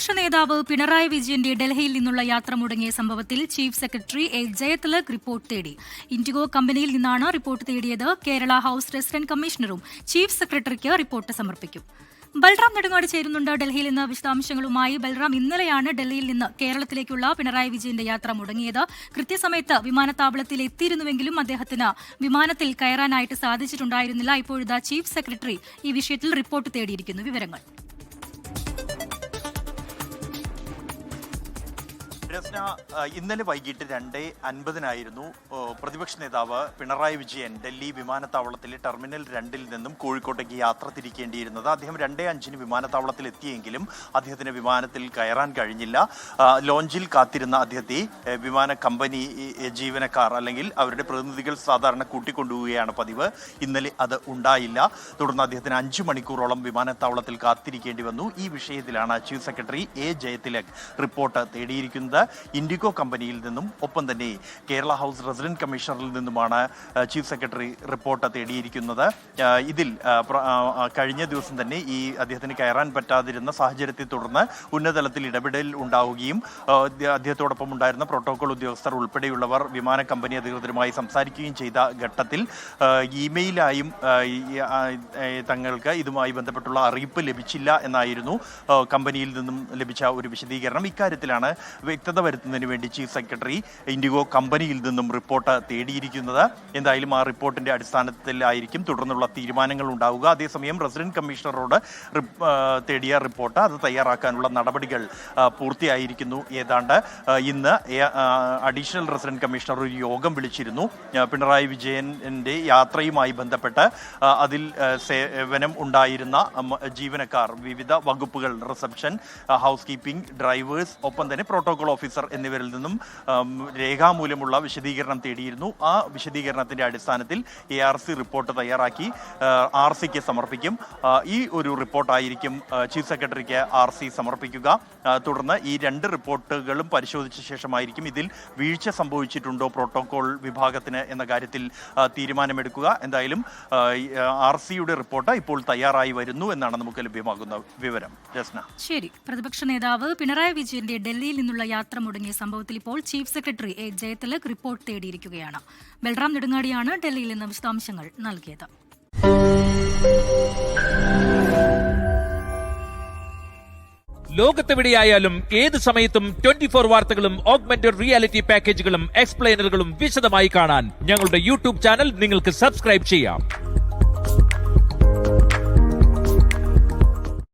പ്രതിപക്ഷ നേതാവ് പിണറായി വിജയന്റെ ഡൽഹിയിൽ നിന്നുള്ള യാത്ര മുടങ്ങിയ സംഭവത്തിൽ chief secretary A Jayathilak report തേടി. ഇൻഡിഗോ കമ്പനിയിൽ നിന്നാണ് റിപ്പോർട്ട് തേടിയത്. കേരള ഹൌസ് റെസിഡന്റ് കമ്മീഷണറും ചീഫ് സെക്രട്ടറിക്ക് റിപ്പോർട്ട് സമർപ്പിക്കും. ബൽറാം നെടുങ്ങാട് ചേരുന്നുണ്ട് ഡൽഹിയിൽ നിന്ന് വിശദാംശങ്ങളുമായി. ബൽറാം, ഇന്നലെയാണ് ഡൽഹിയിൽ നിന്ന് കേരളത്തിലേക്കുള്ള പിണറായി വിജയന്റെ യാത്ര മുടങ്ങിയത്. കൃത്യസമയത്ത് വിമാനത്താവളത്തിൽ എത്തിയിരുന്നുവെങ്കിലും അദ്ദേഹത്തിന് വിമാനത്തിൽ കയറാനായിട്ട് സാധിച്ചിട്ടുണ്ടായിരുന്നില്ല. ഇപ്പോഴിതാ ചീഫ് സെക്രട്ടറി ഈ വിഷയത്തിൽ റിപ്പോർട്ട് തേടിയിരിക്കുന്നു. വിവരങ്ങൾ. ഇന്നലെ വൈകിട്ട് 2:50 പ്രതിപക്ഷ നേതാവ് പിണറായി വിജയൻ ഡൽഹി വിമാനത്താവളത്തിലെ ടെർമിനൽ 2-ൽ നിന്നും കോഴിക്കോട്ടേക്ക് യാത്ര തിരിക്കേണ്ടിയിരുന്നത്. അദ്ദേഹം 2:05 വിമാനത്താവളത്തിൽ എത്തിയെങ്കിലും അദ്ദേഹത്തിന് വിമാനത്തിൽ കയറാൻ കഴിഞ്ഞില്ല. ലോഞ്ചിൽ കാത്തിരുന്ന അദ്ദേഹത്തെ വിമാന കമ്പനി ജീവനക്കാർ അല്ലെങ്കിൽ അവരുടെ പ്രതിനിധികൾ സാധാരണ കൂട്ടിക്കൊണ്ടുപോവുകയാണ് പതിവ്. ഇന്നലെ അത് ഉണ്ടായില്ല. തുടർന്ന് അദ്ദേഹത്തിന് 5 മണിക്കൂറോളം വിമാനത്താവളത്തിൽ കാത്തിരിക്കേണ്ടി വന്നു. ഈ വിഷയത്തിലാണ് chief secretary A Jayathilak report തേടിയിരിക്കുന്നത്. ഇൻഡിഗോ കമ്പനിയിൽ നിന്നും ഒപ്പം തന്നെ കേരള ഹൌസ് റെസിഡന്റ് കമ്മീഷണറിൽ നിന്നുമാണ് ചീഫ് സെക്രട്ടറി റിപ്പോർട്ട് തേടിയിരിക്കുന്നത്. ഇതിൽ കഴിഞ്ഞ ദിവസം തന്നെ ഈ അദ്ദേഹത്തിന് കയറാൻ പറ്റാതിരുന്ന സാഹചര്യത്തെ തുടർന്ന് ഉന്നതതലത്തിൽ ഇടപെടൽ ഉണ്ടാവുകയും അദ്ദേഹത്തോടൊപ്പം ഉണ്ടായിരുന്ന പ്രോട്ടോകോൾ ഉദ്യോഗസ്ഥർ ഉൾപ്പെടെയുള്ളവർ വിമാന കമ്പനി അധികൃതരുമായി സംസാരിക്കുകയും ചെയ്ത ഘട്ടത്തിൽ ഇമെയിലായും തങ്ങൾക്ക് ഇതുമായി ബന്ധപ്പെട്ടുള്ള അറിയിപ്പ് ലഭിച്ചില്ല എന്നായിരുന്നു കമ്പനിയിൽ നിന്നും ലഭിച്ച ഒരു വിശദീകരണം. ഇക്കാര്യത്തിലാണ് വ്യക്തത വരുത്തുന്നതിന് വേണ്ടി ചീഫ് സെക്രട്ടറി ഇൻഡിഗോ കമ്പനിയിൽ നിന്നും റിപ്പോർട്ട് തേടിയിരിക്കുന്നത്. എന്തായാലും ആ റിപ്പോർട്ടിന്റെ അടിസ്ഥാനത്തിലായിരിക്കും തുടർന്നുള്ള തീരുമാനങ്ങൾ ഉണ്ടാവുക. അതേസമയം റെസിഡന്റ് കമ്മീഷണറോട് തേടിയ റിപ്പോർട്ട് അത് തയ്യാറാക്കാനുള്ള നടപടികൾ പൂർത്തിയായിരിക്കുന്നു. ഏതാണ്ട് ഇന്ന് അഡീഷണൽ റെസിഡന്റ് കമ്മീഷണർ ഒരു യോഗം വിളിച്ചിരുന്നു. പിണറായി വിജയന്റെ യാത്രയുമായി ബന്ധപ്പെട്ട് അതിൽ സേവനം ഉണ്ടായിരുന്ന ജീവനക്കാർ, വിവിധ വകുപ്പുകൾ, റിസപ്ഷൻ, ഹൗസ് കീപ്പിംഗ്, ഡ്രൈവേഴ്സ്, ഒപ്പം തന്നെ പ്രോട്ടോകോൾ ഓഫീസർ എന്നിവരിൽ നിന്നും രേഖാമൂലമുള്ള വിശദീകരണം തേടിയിരുന്നു. ആ വിശദീകരണത്തിന്റെ അടിസ്ഥാനത്തിൽ ARC റിപ്പോർട്ട് തയ്യാറാക്കി RCക്ക് സമർപ്പിക്കും. ഈ ഒരു റിപ്പോർട്ടായിരിക്കും ചീഫ് സെക്രട്ടറിക്ക് RC സമർപ്പിക്കുക. തുടർന്ന് ഈ 2 റിപ്പോർട്ടുകളും പരിശോധിച്ച ശേഷമായിരിക്കും ഇതിൽ വീഴ്ച സംഭവിച്ചിട്ടുണ്ടോ പ്രോട്ടോകോൾ വിഭാഗത്തിന് എന്ന കാര്യത്തിൽ തീരുമാനമെടുക്കുക. എന്തായാലും RCയുടെ റിപ്പോർട്ട് ഇപ്പോൾ തയ്യാറായി വരുന്നു എന്നാണ് നമുക്ക് ലഭ്യമാകുന്ന വിവരം. ജസ്ന. ശരി. പ്രതിപക്ഷ നേതാവ് പിണറായി വിജയന്റെ ഡൽഹിയിൽ നിന്നുള്ള യാത്ര മുടങ്ങിയ സംഭവത്തിൽ ഇപ്പോൾ chief secretary A Jayathilak report തേടിയിരിക്കുകയാണ്. ബൽറാം നെടുങ്ങാടിയാണ് ഡൽഹിയിൽ നിന്ന് വിശദാംശങ്ങൾ നൽകിയത്. ലോകത്തെവിടെയായാലും ഏത് സമയത്തും 24 വാർത്തകളും ഓഗ്മെന്റഡ് റിയാലിറ്റി പാക്കേജുകളും എക്സ്പ്ലെയിനറുകളും വിശദമായി കാണാൻ ഞങ്ങളുടെ യൂട്യൂബ് ചാനൽ നിങ്ങൾക്ക് സബ്സ്ക്രൈബ് ചെയ്യാം.